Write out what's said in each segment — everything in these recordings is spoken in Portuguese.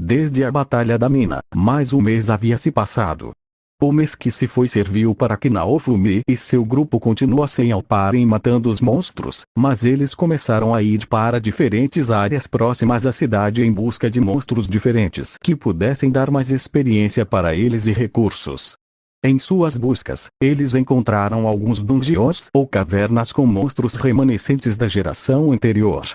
desde a Batalha da Mina, mais um mês havia se passado. O mês que se foi serviu para que Naofumi e seu grupo continuassem ao par em matando os monstros, mas eles começaram a ir para diferentes áreas próximas à cidade em busca de monstros diferentes que pudessem dar mais experiência para eles e recursos. Em suas buscas, eles encontraram alguns dungeons ou cavernas com monstros remanescentes da geração anterior.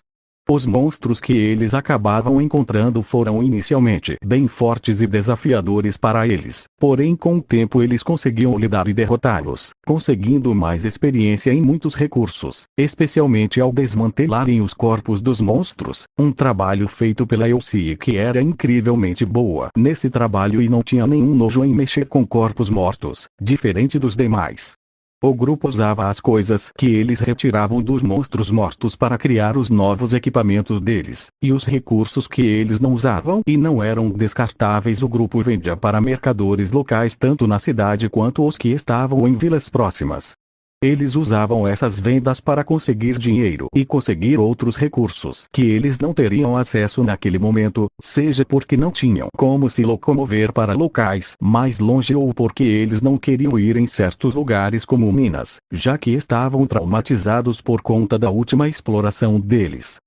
Os monstros que eles acabavam encontrando foram inicialmente bem fortes e desafiadores para eles, porém com o tempo eles conseguiam lidar e derrotá-los, conseguindo mais experiência e muitos recursos, especialmente ao desmantelarem os corpos dos monstros, um trabalho feito pela Elsie que era incrivelmente boa nesse trabalho e não tinha nenhum nojo em mexer com corpos mortos, diferente dos demais. O grupo usava as coisas que eles retiravam dos monstros mortos para criar os novos equipamentos deles, e os recursos que eles não usavam e não eram descartáveis o grupo vendia para mercadores locais tanto na cidade quanto os que estavam em vilas próximas. Eles usavam essas vendas para conseguir dinheiro e conseguir outros recursos que eles não teriam acesso naquele momento, seja porque não tinham como se locomover para locais mais longe ou porque eles não queriam ir em certos lugares como Minas, já que estavam traumatizados por conta da última exploração deles.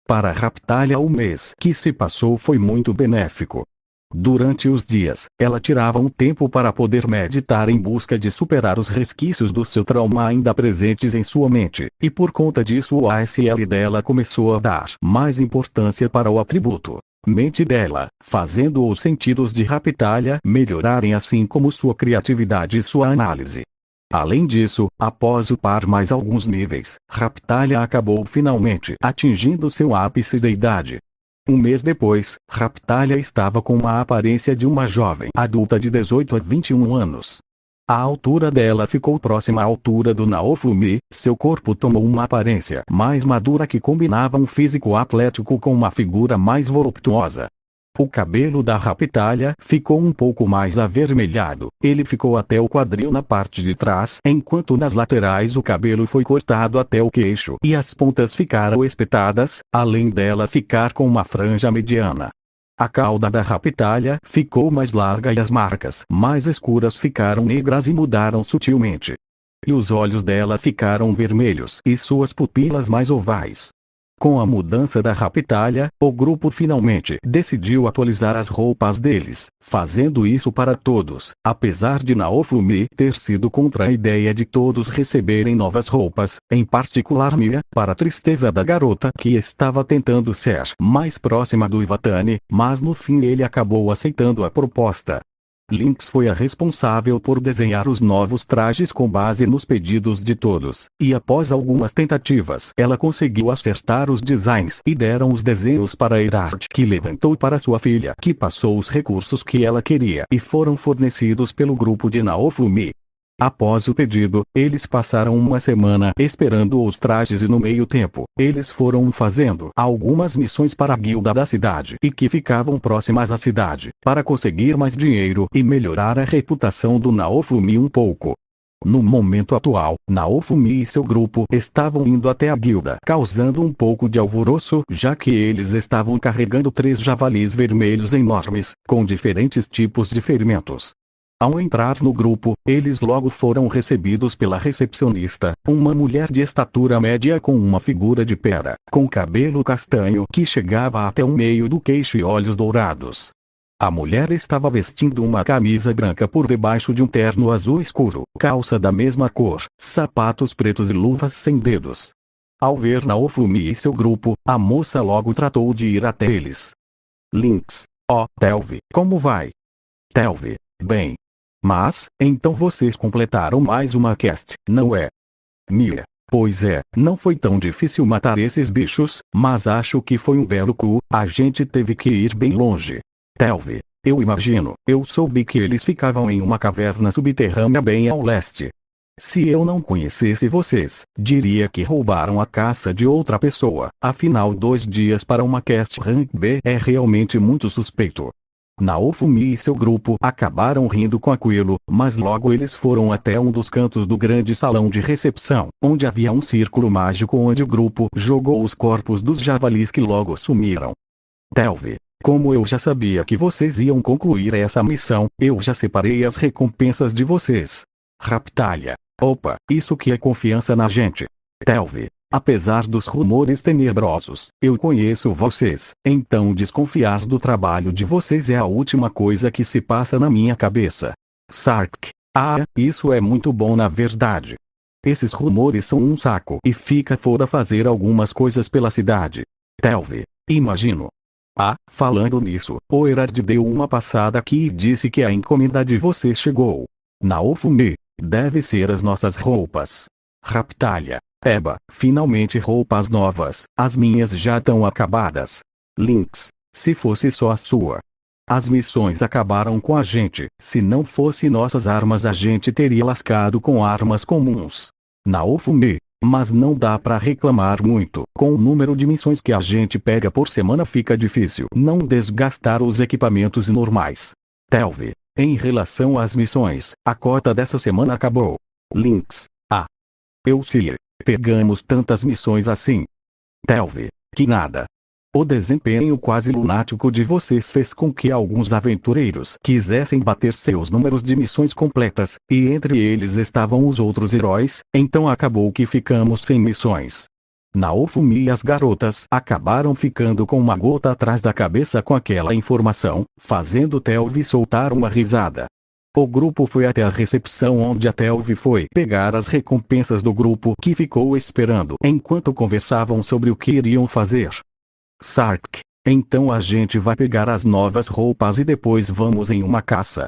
Para Raptalia o mês que se passou foi muito benéfico. Durante os dias, ela tirava um tempo para poder meditar em busca de superar os resquícios do seu trauma ainda presentes em sua mente, e por conta disso o ASL dela começou a dar mais importância para o atributo mente dela, fazendo os sentidos de Raptalia melhorarem assim como sua criatividade e sua análise. Além disso, após upar mais alguns níveis, Raptalia acabou finalmente atingindo seu ápice de idade. Um mês depois, Raptalia estava com a aparência de uma jovem adulta de 18 a 21 anos. A altura dela ficou próxima à altura do Naofumi, seu corpo tomou uma aparência mais madura que combinava um físico atlético com uma figura mais voluptuosa. O cabelo da Raptalia ficou um pouco mais avermelhado, ele ficou até o quadril na parte de trás, enquanto nas laterais o cabelo foi cortado até o queixo e as pontas ficaram espetadas, além dela ficar com uma franja mediana. A cauda da Raptalia ficou mais larga e as marcas mais escuras ficaram negras e mudaram sutilmente. E os olhos dela ficaram vermelhos e suas pupilas mais ovais. Com a mudança da Raptalia, o grupo finalmente decidiu atualizar as roupas deles, fazendo isso para todos, apesar de Naofumi ter sido contra a ideia de todos receberem novas roupas, em particular Mia, para a tristeza da garota que estava tentando ser mais próxima do Iwatani, mas no fim ele acabou aceitando a proposta. Lynx foi a responsável por desenhar os novos trajes com base nos pedidos de todos, e após algumas tentativas ela conseguiu acertar os designs e deram os desenhos para Erard que levantou para sua filha que passou os recursos que ela queria e foram fornecidos pelo grupo de Naofumi. Após o pedido, eles passaram uma semana esperando os trajes e no meio tempo, eles foram fazendo algumas missões para a guilda da cidade e que ficavam próximas à cidade, para conseguir mais dinheiro e melhorar a reputação do Naofumi um pouco. No momento atual, Naofumi e seu grupo estavam indo até a guilda causando um pouco de alvoroço já que eles estavam carregando 3 javalis vermelhos enormes, com diferentes tipos de ferimentos. Ao entrar no grupo, eles logo foram recebidos pela recepcionista, uma mulher de estatura média com uma figura de pera, com cabelo castanho que chegava até o meio do queixo e olhos dourados. A mulher estava vestindo uma camisa branca por debaixo de um terno azul escuro, calça da mesma cor, sapatos pretos e luvas sem dedos. Ao ver Naofumi e seu grupo, a moça logo tratou de ir até eles. Lynx. Oh, Telvi, como vai? Telvi. Bem. Mas, então vocês completaram mais uma quest, não é? Mia. Pois é, não foi tão difícil matar esses bichos, mas acho que foi um belo coup, a gente teve que ir bem longe. Telvi. Eu imagino, eu soube que eles ficavam em uma caverna subterrânea bem ao leste. Se eu não conhecesse vocês, diria que roubaram a caça de outra pessoa, afinal 2 dias para uma quest rank B é realmente muito suspeito. Naofumi e seu grupo acabaram rindo com aquilo, mas logo eles foram até um dos cantos do grande salão de recepção, onde havia um círculo mágico onde o grupo jogou os corpos dos javalis que logo sumiram. Telvi. Como eu já sabia que vocês iam concluir essa missão, eu já separei as recompensas de vocês. Raptalha. Opa, isso que é confiança na gente. Telvi. Apesar dos rumores tenebrosos, eu conheço vocês, então desconfiar do trabalho de vocês é a última coisa que se passa na minha cabeça. Sark. Ah, isso é muito bom na verdade. Esses rumores são um saco e fica fora fazer algumas coisas pela cidade. Telvi. Imagino. Ah, falando nisso, o Erard deu uma passada aqui e disse que a encomenda de vocês chegou. Naofumi. Deve ser as nossas roupas. Raptalha. Eba, finalmente roupas novas, as minhas já estão acabadas. Lynx, se fosse só a sua. As missões acabaram com a gente, se não fosse nossas armas a gente teria lascado com armas comuns. Naofumi, mas não dá pra reclamar muito, com o número de missões que a gente pega por semana fica difícil não desgastar os equipamentos normais. Telvi, em relação às missões, a cota dessa semana acabou. Lynx, eu sei. Pegamos tantas missões assim. Telvi, que nada. O desempenho quase lunático de vocês fez com que alguns aventureiros quisessem bater seus números de missões completas, e entre eles estavam os outros heróis, então acabou que ficamos sem missões. Naofumi e as garotas acabaram ficando com uma gota atrás da cabeça com aquela informação, fazendo Telvi soltar uma risada. O grupo foi até a recepção onde a Telvi foi pegar as recompensas do grupo que ficou esperando enquanto conversavam sobre o que iriam fazer. Sark, então a gente vai pegar as novas roupas e depois vamos em uma caça.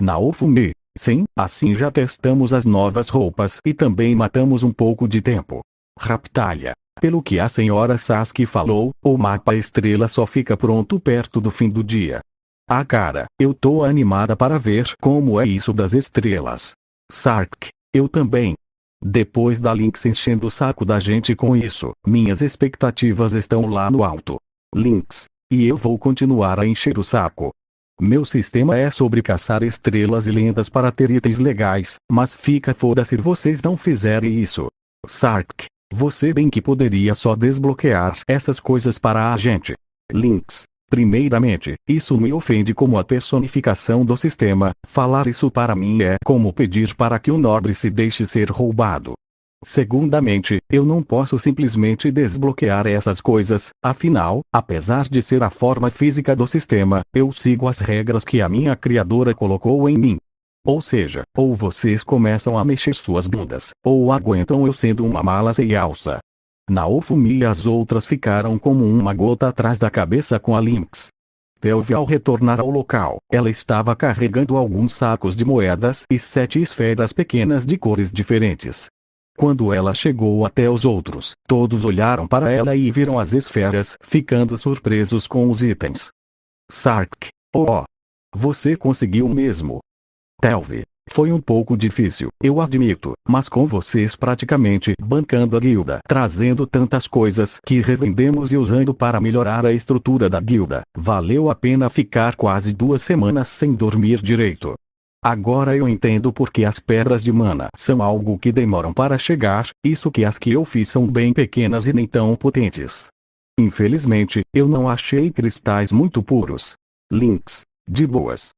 Naofumi, sim, assim já testamos as novas roupas e também matamos um pouco de tempo. Raptalha, pelo que a senhora Sasuke falou, o mapa estrela só fica pronto perto do fim do dia. Ah cara, eu tô animada para ver como é isso das estrelas. Sark, eu também. Depois da Lynx enchendo o saco da gente com isso, minhas expectativas estão lá no alto. Lynx, e eu vou continuar a encher o saco. Meu sistema é sobre caçar estrelas e lendas para ter itens legais, mas fica foda se vocês não fizerem isso. Sark, você bem que poderia só desbloquear essas coisas para a gente. Lynx. Primeiramente, isso me ofende como a personificação do sistema, falar isso para mim é como pedir para que o nobre se deixe ser roubado. Segundamente, eu não posso simplesmente desbloquear essas coisas, afinal, apesar de ser a forma física do sistema, eu sigo as regras que a minha criadora colocou em mim. Ou seja, ou vocês começam a mexer suas bundas, ou aguentam eu sendo uma mala sem alça. Naofumi e as outras ficaram como uma gota atrás da cabeça com a Lynx. Telvi ao retornar ao local, ela estava carregando alguns sacos de moedas e 7 esferas pequenas de cores diferentes. Quando ela chegou até os outros, todos olharam para ela e viram as esferas, ficando surpresos com os itens. Sark, oh! Você conseguiu mesmo. Telvi. Foi um pouco difícil, eu admito, mas com vocês praticamente bancando a guilda, trazendo tantas coisas que revendemos e usando para melhorar a estrutura da guilda, valeu a pena ficar quase 2 semanas sem dormir direito. Agora eu entendo porque as pedras de mana são algo que demoram para chegar, isso que as que eu fiz são bem pequenas e nem tão potentes. Infelizmente, eu não achei cristais muito puros. Lynx, de boas.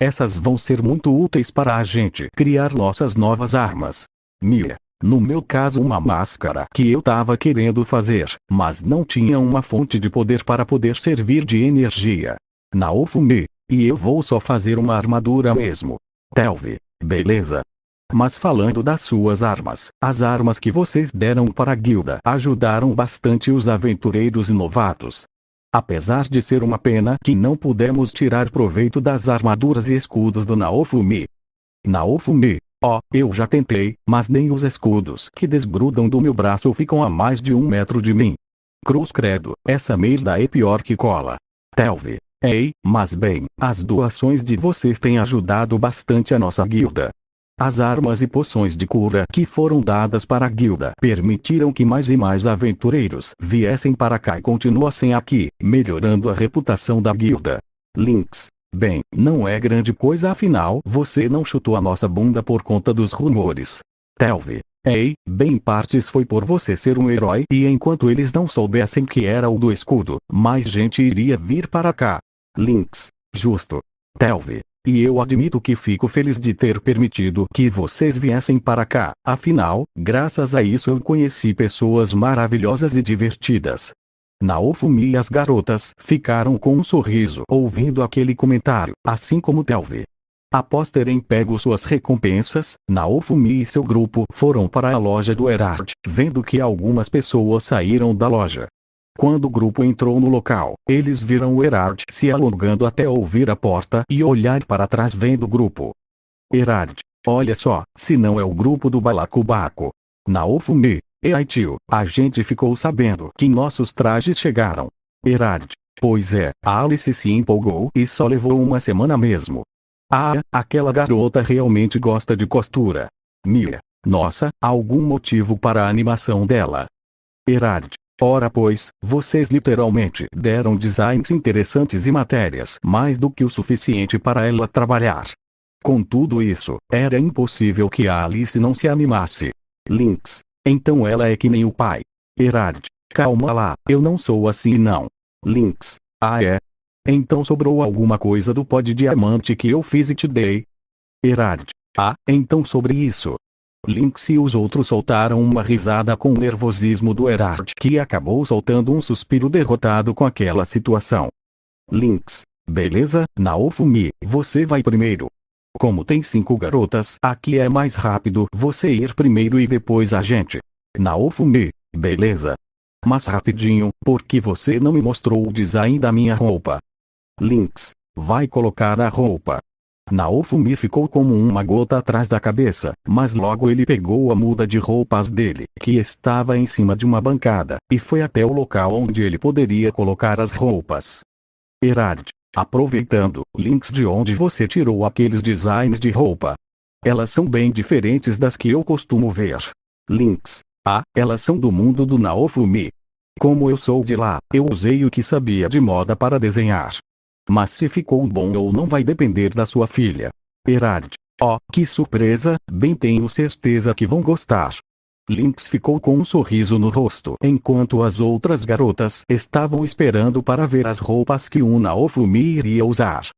Essas vão ser muito úteis para a gente criar nossas novas armas. Mia, no meu caso uma máscara que eu tava querendo fazer, mas não tinha uma fonte de poder para poder servir de energia. Naofumi, e eu vou só fazer uma armadura mesmo. Telvi, beleza. Mas falando das suas armas, as armas que vocês deram para a guilda ajudaram bastante os aventureiros novatos. Apesar de ser uma pena que não pudemos tirar proveito das armaduras e escudos do Naofumi. Naofumi, eu já tentei, mas nem os escudos que desgrudam do meu braço ficam a mais de 1 metro de mim. Cruz credo, essa merda é pior que cola. Telvi, ei, mas bem, as doações de vocês têm ajudado bastante a nossa guilda. As armas e poções de cura que foram dadas para a guilda permitiram que mais e mais aventureiros viessem para cá e continuassem aqui, melhorando a reputação da guilda. Lynx, bem, não é grande coisa afinal você não chutou a nossa bunda por conta dos rumores. Telvi, ei, bem partes foi por você ser um herói e enquanto eles não soubessem que era o do escudo, mais gente iria vir para cá. Lynx: justo. Telvi: e eu admito que fico feliz de ter permitido que vocês viessem para cá, afinal, graças a isso eu conheci pessoas maravilhosas e divertidas. Naofumi e as garotas ficaram com um sorriso ouvindo aquele comentário, assim como Telvi. Após terem pego suas recompensas, Naofumi e seu grupo foram para a loja do Erard, vendo que algumas pessoas saíram da loja. Quando o grupo entrou no local, eles viram o Erard se alongando até ouvir a porta e olhar para trás vendo o grupo. Erard: olha só, se não é o grupo do Balacobaco. Naofumi: ei tio, a gente ficou sabendo que nossos trajes chegaram. Erard: pois é, a Alice se empolgou e só levou uma semana mesmo. Ah, aquela garota realmente gosta de costura. Mia: nossa, algum motivo para a animação dela? Erard: ora pois, vocês literalmente deram designs interessantes e matérias mais do que o suficiente para ela trabalhar. Com tudo isso, era impossível que a Alice não se animasse. Lynx: então ela é que nem o pai. Erard: calma lá, eu não sou assim não. Lynx: ah é? Então sobrou alguma coisa do pó de diamante que eu fiz e te dei? Erard: ah, então sobre isso. Lynx e os outros soltaram uma risada com o nervosismo do Erard, que acabou soltando um suspiro derrotado com aquela situação. Lynx: beleza, Naofumi, você vai primeiro. Como tem 5 garotas, aqui é mais rápido você ir primeiro e depois a gente. Naofumi: beleza. Mas rapidinho, porque você não me mostrou o design da minha roupa. Lynx: vai colocar a roupa. Naofumi ficou como uma gota atrás da cabeça, mas logo ele pegou a muda de roupas dele, que estava em cima de uma bancada, e foi até o local onde ele poderia colocar as roupas. Erard: aproveitando, Lynx, de onde você tirou aqueles designs de roupa? Elas são bem diferentes das que eu costumo ver. Lynx: ah, elas são do mundo do Naofumi. Como eu sou de lá, eu usei o que sabia de moda para desenhar. Mas se ficou bom ou não vai depender da sua filha. Erard: oh, que surpresa, bem tenho certeza que vão gostar. Lynx ficou com um sorriso no rosto enquanto as outras garotas estavam esperando para ver as roupas que o Naofumi iria usar.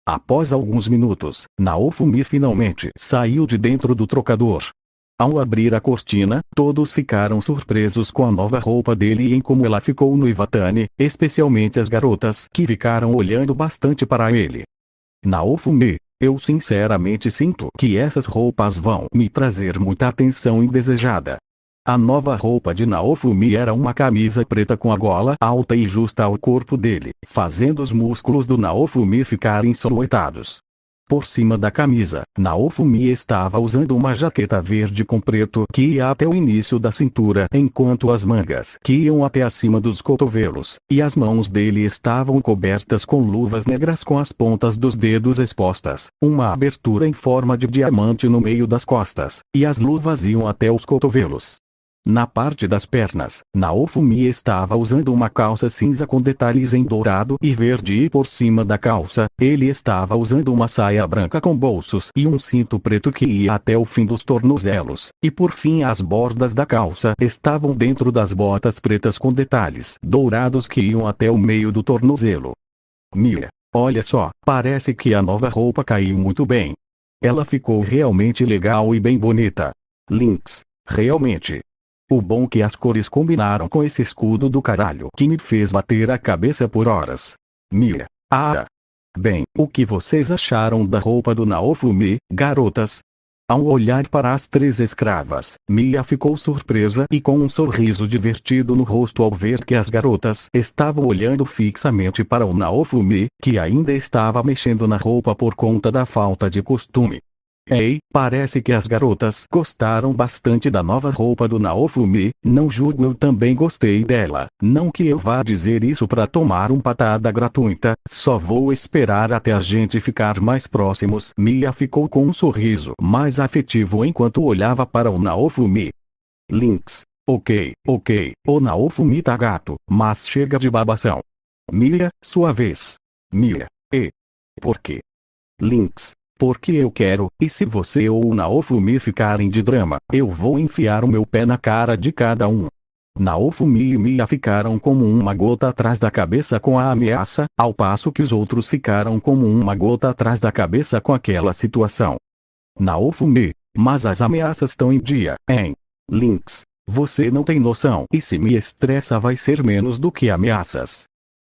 Após alguns minutos, Naofumi finalmente saiu de dentro do trocador. Ao abrir a cortina, todos ficaram surpresos com a nova roupa dele e em como ela ficou no Iwatani, especialmente as garotas que ficaram olhando bastante para ele. Naofumi: eu sinceramente sinto que essas roupas vão me trazer muita atenção indesejada. A nova roupa de Naofumi era uma camisa preta com a gola alta e justa ao corpo dele, fazendo os músculos do Naofumi ficarem silhuetados. Por cima da camisa, Naofumi estava usando uma jaqueta verde com preto que ia até o início da cintura, enquanto as mangas que iam até acima dos cotovelos, e as mãos dele estavam cobertas com luvas negras com as pontas dos dedos expostas, uma abertura em forma de diamante no meio das costas, e as luvas iam até os cotovelos. Na parte das pernas, Naofumi estava usando uma calça cinza com detalhes em dourado e verde e por cima da calça, ele estava usando uma saia branca com bolsos e um cinto preto que ia até o fim dos tornozelos, e por fim as bordas da calça estavam dentro das botas pretas com detalhes dourados que iam até o meio do tornozelo. Mia: olha só, parece que a nova roupa caiu muito bem. Ela ficou realmente legal e bem bonita. Lynx: realmente. O bom que as cores combinaram com esse escudo do caralho que me fez bater a cabeça por horas. Mia: ah! Bem, o que vocês acharam da roupa do Naofumi, garotas? Ao olhar para as 3 escravas, Mia ficou surpresa e com um sorriso divertido no rosto ao ver que as garotas estavam olhando fixamente para o Naofumi, que ainda estava mexendo na roupa por conta da falta de costume. Ei, parece que as garotas gostaram bastante da nova roupa do Naofumi, não julgo, eu também gostei dela, não que eu vá dizer isso para tomar patada gratuita, só vou esperar até a gente ficar mais próximos. Mia ficou com um sorriso mais afetivo enquanto olhava para o Naofumi. Lynx: ok, o Naofumi tá gato, mas chega de babação. Mia, sua vez. Mia: por quê? Lynx: porque eu quero, e se você ou o Naofumi ficarem de drama, eu vou enfiar o meu pé na cara de cada um. Naofumi e Mia ficaram como uma gota atrás da cabeça com a ameaça, ao passo que os outros ficaram como uma gota atrás da cabeça com aquela situação. Naofumi, mas as ameaças estão em dia, hein? Lynx, você não tem noção. E se me estressa vai ser menos do que ameaças.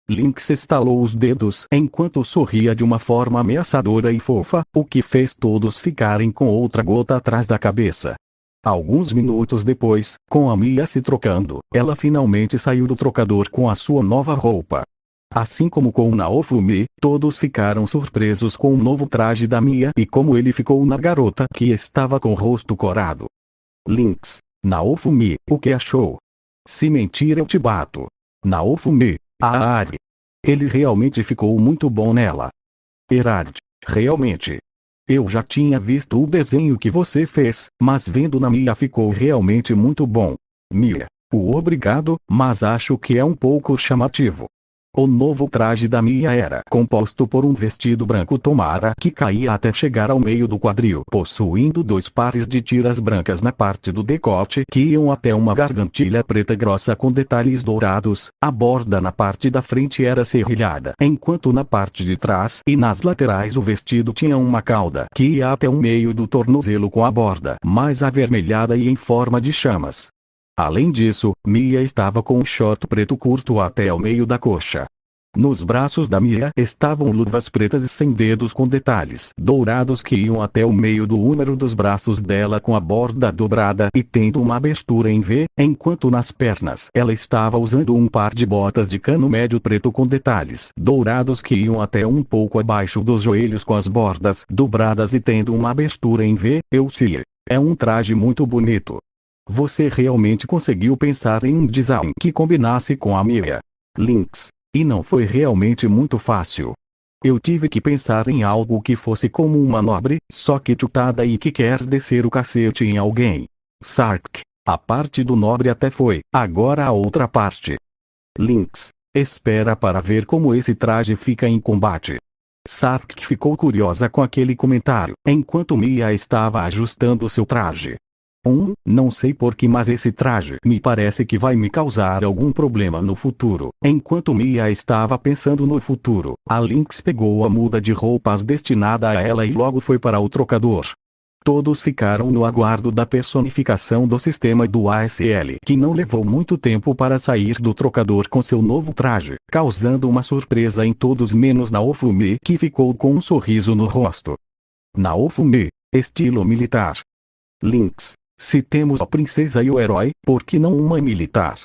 Lynx estalou os dedos enquanto sorria de uma forma ameaçadora e fofa, o que fez todos ficarem com outra gota atrás da cabeça. Alguns minutos depois, com a Mia se trocando, ela finalmente saiu do trocador com a sua nova roupa. Assim como com Naofumi, todos ficaram surpresos com o novo traje da Mia e como ele ficou na garota que estava com o rosto corado. Lynx, Naofumi, o que achou? Se mentir eu te bato. Naofumi, Ari. Ele realmente ficou muito bom nela. Erard, realmente. Eu já tinha visto o desenho que você fez, mas vendo na Mia ficou realmente muito bom. Mia, obrigado, mas acho que é um pouco chamativo. O novo traje da Mia era composto por um vestido branco tomara que caía até chegar ao meio do quadril, possuindo 2 pares de tiras brancas na parte do decote que iam até uma gargantilha preta grossa com detalhes dourados. A borda na parte da frente era serrilhada, enquanto na parte de trás e nas laterais o vestido tinha uma cauda que ia até o meio do tornozelo com a borda mais avermelhada e em forma de chamas. Além disso, Mia estava com um short preto curto até ao meio da coxa. Nos braços da Mia estavam luvas pretas e sem dedos com detalhes dourados que iam até o meio do úmero dos braços dela com a borda dobrada e tendo uma abertura em V, enquanto nas pernas ela estava usando um par de botas de cano médio preto com detalhes dourados que iam até um pouco abaixo dos joelhos com as bordas dobradas e tendo uma abertura em V. É um traje muito bonito. Você realmente conseguiu pensar em um design que combinasse com a Mia. Lynx. E não foi realmente muito fácil. Eu tive que pensar em algo que fosse como uma nobre, só que chutada e que quer descer o cacete em alguém. Sark. A parte do nobre até foi, agora a outra parte. Lynx. Espera para ver como esse traje fica em combate. Sark ficou curiosa com aquele comentário, enquanto Mia estava ajustando seu traje. Não sei porquê, mas esse traje me parece que vai me causar algum problema no futuro. Enquanto Mia estava pensando no futuro, a Lynx pegou a muda de roupas destinada a ela e logo foi para o trocador. Todos ficaram no aguardo da personificação do sistema do ASL, que não levou muito tempo para sair do trocador com seu novo traje, causando uma surpresa em todos menos Naofumi, que ficou com um sorriso no rosto. Naofumi, estilo militar. Lynx. Se temos a princesa e o herói, por que não uma militar?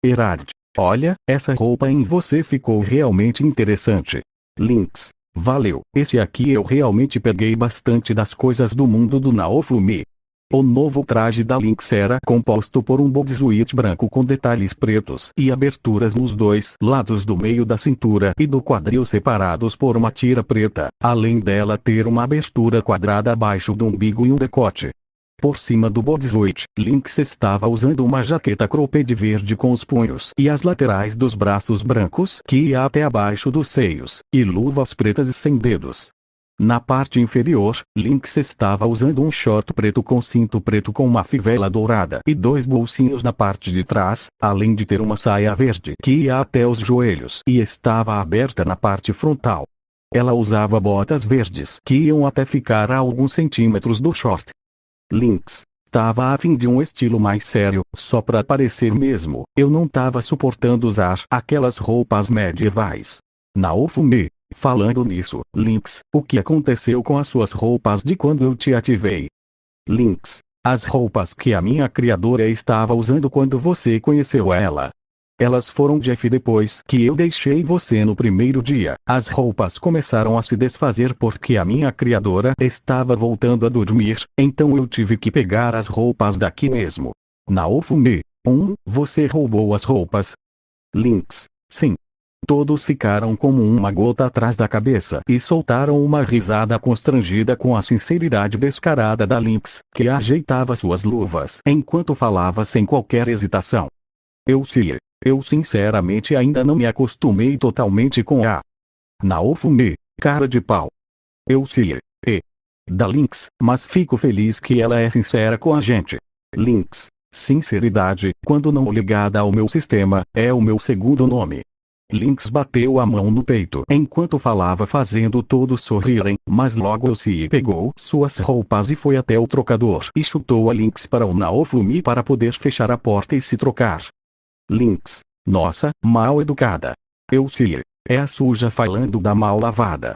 Erard. Olha, essa roupa em você ficou realmente interessante. Lynx. Valeu. Esse aqui eu realmente peguei bastante das coisas do mundo do Naofumi. O novo traje da Lynx era composto por um bodysuit branco com detalhes pretos e aberturas nos 2 lados do meio da cintura e do quadril separados por uma tira preta, além dela ter uma abertura quadrada abaixo do umbigo e um decote. Por cima do bodysuit, Lynx estava usando uma jaqueta cropped verde com os punhos e as laterais dos braços brancos que ia até abaixo dos seios, e luvas pretas e sem dedos. Na parte inferior, Lynx estava usando um short preto com cinto preto com uma fivela dourada e 2 bolsinhos na parte de trás, além de ter uma saia verde que ia até os joelhos e estava aberta na parte frontal. Ela usava botas verdes que iam até ficar a alguns centímetros do short. Lynx. Tava a fim de um estilo mais sério, só pra parecer mesmo. Eu não tava suportando usar aquelas roupas medievais. Naofumi. Falando nisso, Lynx, o que aconteceu com as suas roupas de quando eu te ativei? Lynx. As roupas que a minha criadora estava usando quando você conheceu ela. Elas foram Jeff depois que eu deixei você no primeiro dia. As roupas começaram a se desfazer porque a minha criadora estava voltando a dormir, então eu tive que pegar as roupas daqui mesmo. Naofumi. Você roubou as roupas? Lynx. Sim. Todos ficaram como uma gota atrás da cabeça e soltaram uma risada constrangida com a sinceridade descarada da Lynx, que ajeitava suas luvas enquanto falava sem qualquer hesitação. Eu sinceramente ainda não me acostumei totalmente com a Naofumi, cara de pau. Da Lynx, mas fico feliz que ela é sincera com a gente. Lynx. Sinceridade, quando não ligada ao meu sistema, é o meu segundo nome. Lynx bateu a mão no peito enquanto falava, fazendo todos sorrirem, mas logo Elsie pegou suas roupas e foi até o trocador e chutou a Lynx para o Naofumi para poder fechar a porta e se trocar. Lynx, nossa, mal educada. Elsie, é a suja falando da mal lavada.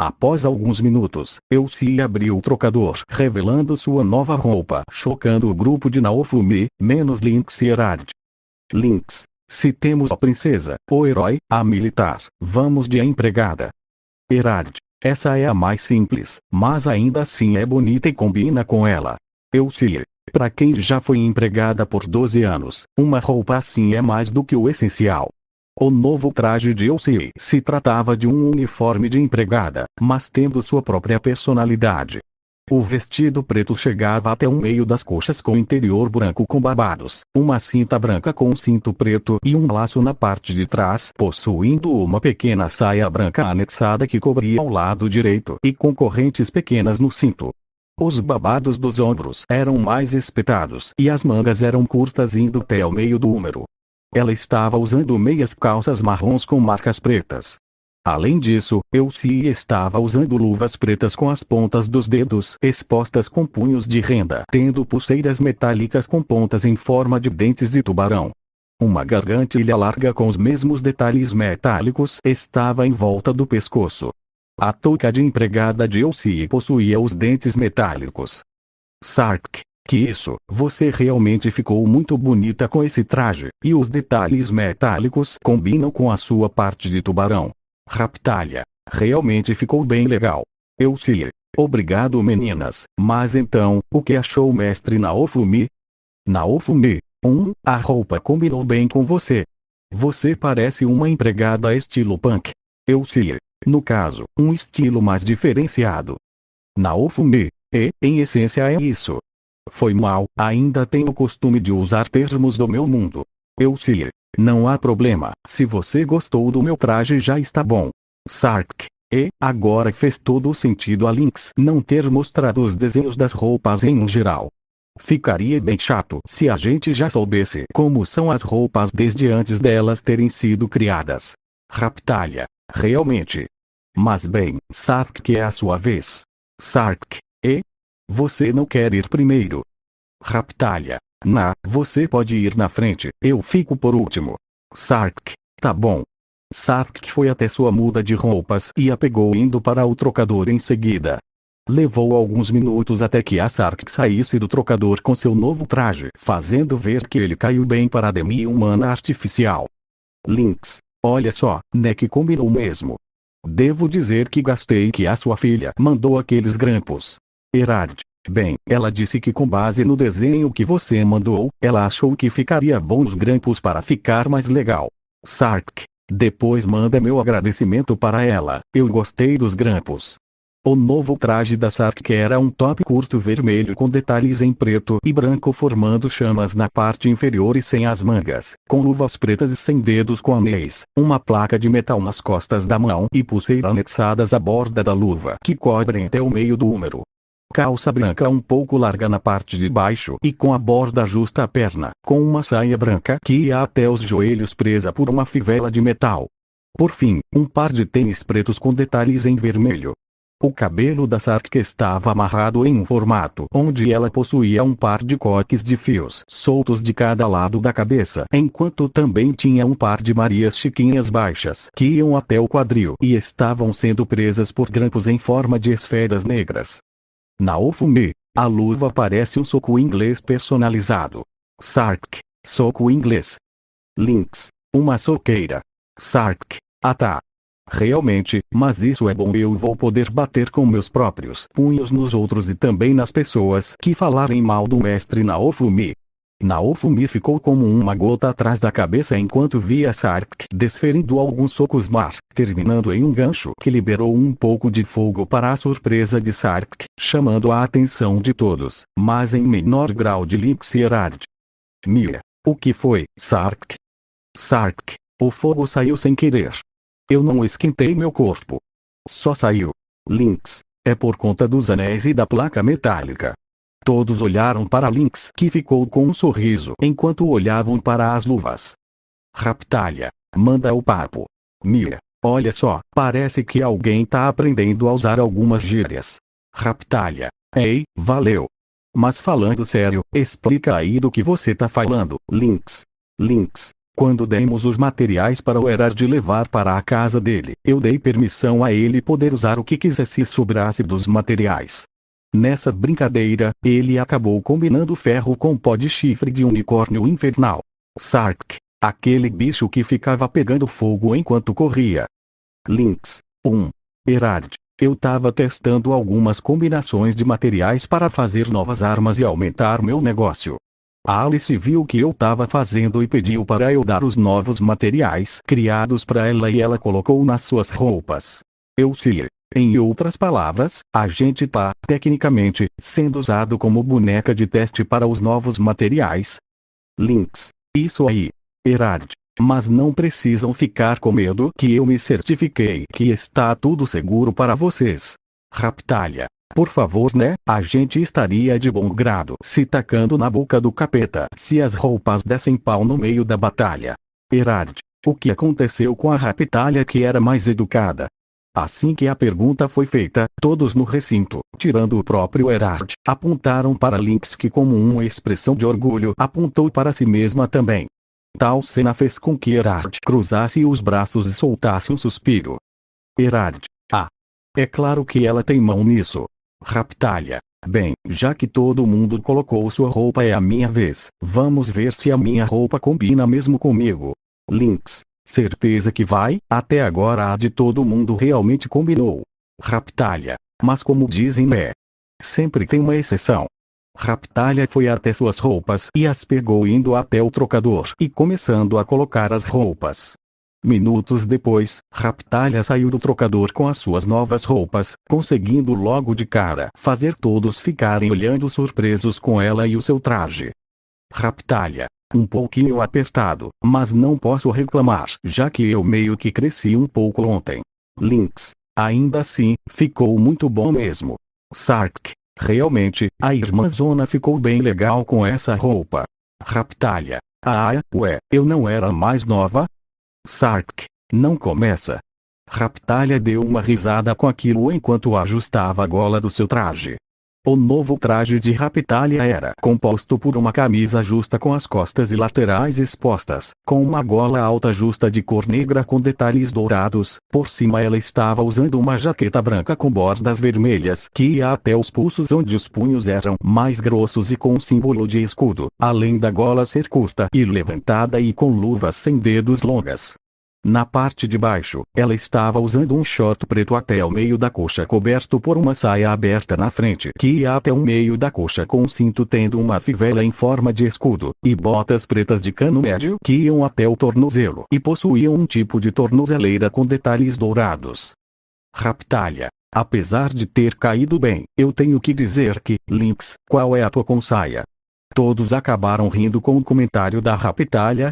Após alguns minutos, Elsie abriu o trocador, revelando sua nova roupa, chocando o grupo de Naofumi, menos Lynx e Erard. Lynx, se temos a princesa, o herói, a militar, vamos de a empregada. Erard, essa é a mais simples, mas ainda assim é bonita e combina com ela. Elsie, para quem já foi empregada por 12 anos, uma roupa assim é mais do que o essencial. O novo traje de Elsie se tratava de um uniforme de empregada, mas tendo sua própria personalidade. O vestido preto chegava até o meio das coxas com interior branco com babados, uma cinta branca com um cinto preto e um laço na parte de trás, possuindo uma pequena saia branca anexada que cobria o lado direito e com correntes pequenas no cinto. Os babados dos ombros eram mais espetados e as mangas eram curtas indo até o meio do úmero. Ela estava usando meias calças marrons com marcas pretas. Além disso, Elsie estava usando luvas pretas com as pontas dos dedos expostas com punhos de renda, tendo pulseiras metálicas com pontas em forma de dentes de tubarão. Uma gargantilha larga com os mesmos detalhes metálicos estava em volta do pescoço. A touca de empregada de Elsie possuía os dentes metálicos. Sark, que isso, você realmente ficou muito bonita com esse traje, e os detalhes metálicos combinam com a sua parte de tubarão. Raptalha, realmente ficou bem legal. Elsie, obrigado meninas, mas então, o que achou o mestre Naofumi? Naofumi, a roupa combinou bem com você. Você parece uma empregada estilo punk. Elsie, no caso, um estilo mais diferenciado. Naofumi, em essência é isso. Foi mal, ainda tenho o costume de usar termos do meu mundo. Elsie, não há problema, se você gostou do meu traje já está bom. Sark, agora fez todo o sentido a Lynx não ter mostrado os desenhos das roupas em geral. Ficaria bem chato se a gente já soubesse como são as roupas desde antes delas terem sido criadas. Raptalha, realmente. Mas bem, Sark, que é a sua vez. Sark, você não quer ir primeiro? Raptalha, você pode ir na frente, eu fico por último. Sark, tá bom. Sark foi até sua muda de roupas e a pegou indo para o trocador em seguida. Levou alguns minutos até que a Sark saísse do trocador com seu novo traje, fazendo ver que ele caiu bem para a demi-humana artificial. Lynx, olha só, né, que combinou mesmo. Devo dizer que gastei que a sua filha mandou aqueles grampos. Erard, bem, ela disse que com base no desenho que você mandou, ela achou que ficaria bom os grampos para ficar mais legal. Sark, depois manda meu agradecimento para ela, eu gostei dos grampos. O novo traje da Sark era um top curto vermelho com detalhes em preto e branco formando chamas na parte inferior e sem as mangas, com luvas pretas e sem dedos com anéis, uma placa de metal nas costas da mão e pulseira anexadas à borda da luva que cobrem até o meio do úmero. Calça branca um pouco larga na parte de baixo e com a borda justa à perna, com uma saia branca que ia até os joelhos presa por uma fivela de metal. Por fim, um par de tênis pretos com detalhes em vermelho. O cabelo da Sark estava amarrado em um formato onde ela possuía um par de coques de fios soltos de cada lado da cabeça, enquanto também tinha um par de marias chiquinhas baixas que iam até o quadril e estavam sendo presas por grampos em forma de esferas negras. Naofumi, a luva parece um soco inglês personalizado. Sark, soco inglês. Lynx, uma soqueira. Sark, tá. Realmente, mas isso é bom, eu vou poder bater com meus próprios punhos nos outros e também nas pessoas que falarem mal do mestre Naofumi. Naofumi ficou como uma gota atrás da cabeça enquanto via Sark desferindo alguns socos terminando em um gancho que liberou um pouco de fogo para a surpresa de Sark, chamando a atenção de todos, mas em menor grau de Lynx e Erard. Mia, o que foi, Sark? Sark, o fogo saiu sem querer. Eu não esquentei meu corpo. Só saiu. Lynx, é por conta dos anéis e da placa metálica. Todos olharam para Lynx, que ficou com um sorriso enquanto olhavam para as luvas. Raptalha, manda o papo. Mia, olha só, parece que alguém tá aprendendo a usar algumas gírias. Raptalha, ei, valeu. Mas falando sério, explica aí do que você tá falando, Lynx. Lynx, quando demos os materiais para o Erard levar para a casa dele, eu dei permissão a ele poder usar o que quisesse se sobrasse dos materiais. Nessa brincadeira, ele acabou combinando ferro com pó de chifre de unicórnio infernal. Sark, aquele bicho que ficava pegando fogo enquanto corria. Lynx, Erard, eu tava testando algumas combinações de materiais para fazer novas armas e aumentar meu negócio. A Alice viu o que eu tava fazendo e pediu para eu dar os novos materiais criados para ela e ela colocou nas suas roupas. Eu sei. Em outras palavras, a gente tá, tecnicamente, sendo usado como boneca de teste para os novos materiais. Lynx, isso aí. Erard, mas não precisam ficar com medo que eu me certifiquei que está tudo seguro para vocês. Raptalha, por favor, né? A gente estaria de bom grado se tacando na boca do capeta se as roupas dessem pau no meio da batalha. Erard, o que aconteceu com a Raptalha que era mais educada? Assim que a pergunta foi feita, todos no recinto, tirando o próprio Erard, apontaram para Lynx que como uma expressão de orgulho apontou para si mesma também. Tal cena fez com que Erard cruzasse os braços e soltasse um suspiro. Erard, é claro que ela tem mão nisso. Raptalha, bem, já que todo mundo colocou sua roupa é a minha vez, vamos ver se a minha roupa combina mesmo comigo. Lynx, certeza que vai? Até agora a de todo mundo realmente combinou. Raptalha, mas como dizem sempre tem uma exceção. Raptalha foi até suas roupas e as pegou indo até o trocador e começando a colocar as roupas. Minutos depois, Raptalha saiu do trocador com as suas novas roupas, conseguindo logo de cara fazer todos ficarem olhando surpresos com ela e o seu traje. Raptalha, um pouquinho apertado, mas não posso reclamar, já que eu meio que cresci um pouco ontem. Lynx, ainda assim, ficou muito bom mesmo. Sark, realmente, a irmãzona ficou bem legal com essa roupa. Raptalha, eu não era mais nova? Sark, não começa. Raptalha deu uma risada com aquilo enquanto ajustava a gola do seu traje. O novo traje de Raptalha era composto por uma camisa justa com as costas e laterais expostas, com uma gola alta justa de cor negra com detalhes dourados. Por cima ela estava usando uma jaqueta branca com bordas vermelhas que ia até os pulsos onde os punhos eram mais grossos e com um símbolo de escudo, além da gola ser curta e levantada e com luvas sem dedos longas. Na parte de baixo, ela estava usando um short preto até o meio da coxa coberto por uma saia aberta na frente que ia até o meio da coxa com um cinto tendo uma fivela em forma de escudo, e botas pretas de cano médio que iam até o tornozelo e possuíam um tipo de tornozeleira com detalhes dourados. Raptalha, apesar de ter caído bem, eu tenho que dizer que, Lynx, qual é a tua consaia? Todos acabaram rindo com o comentário da Raptalha,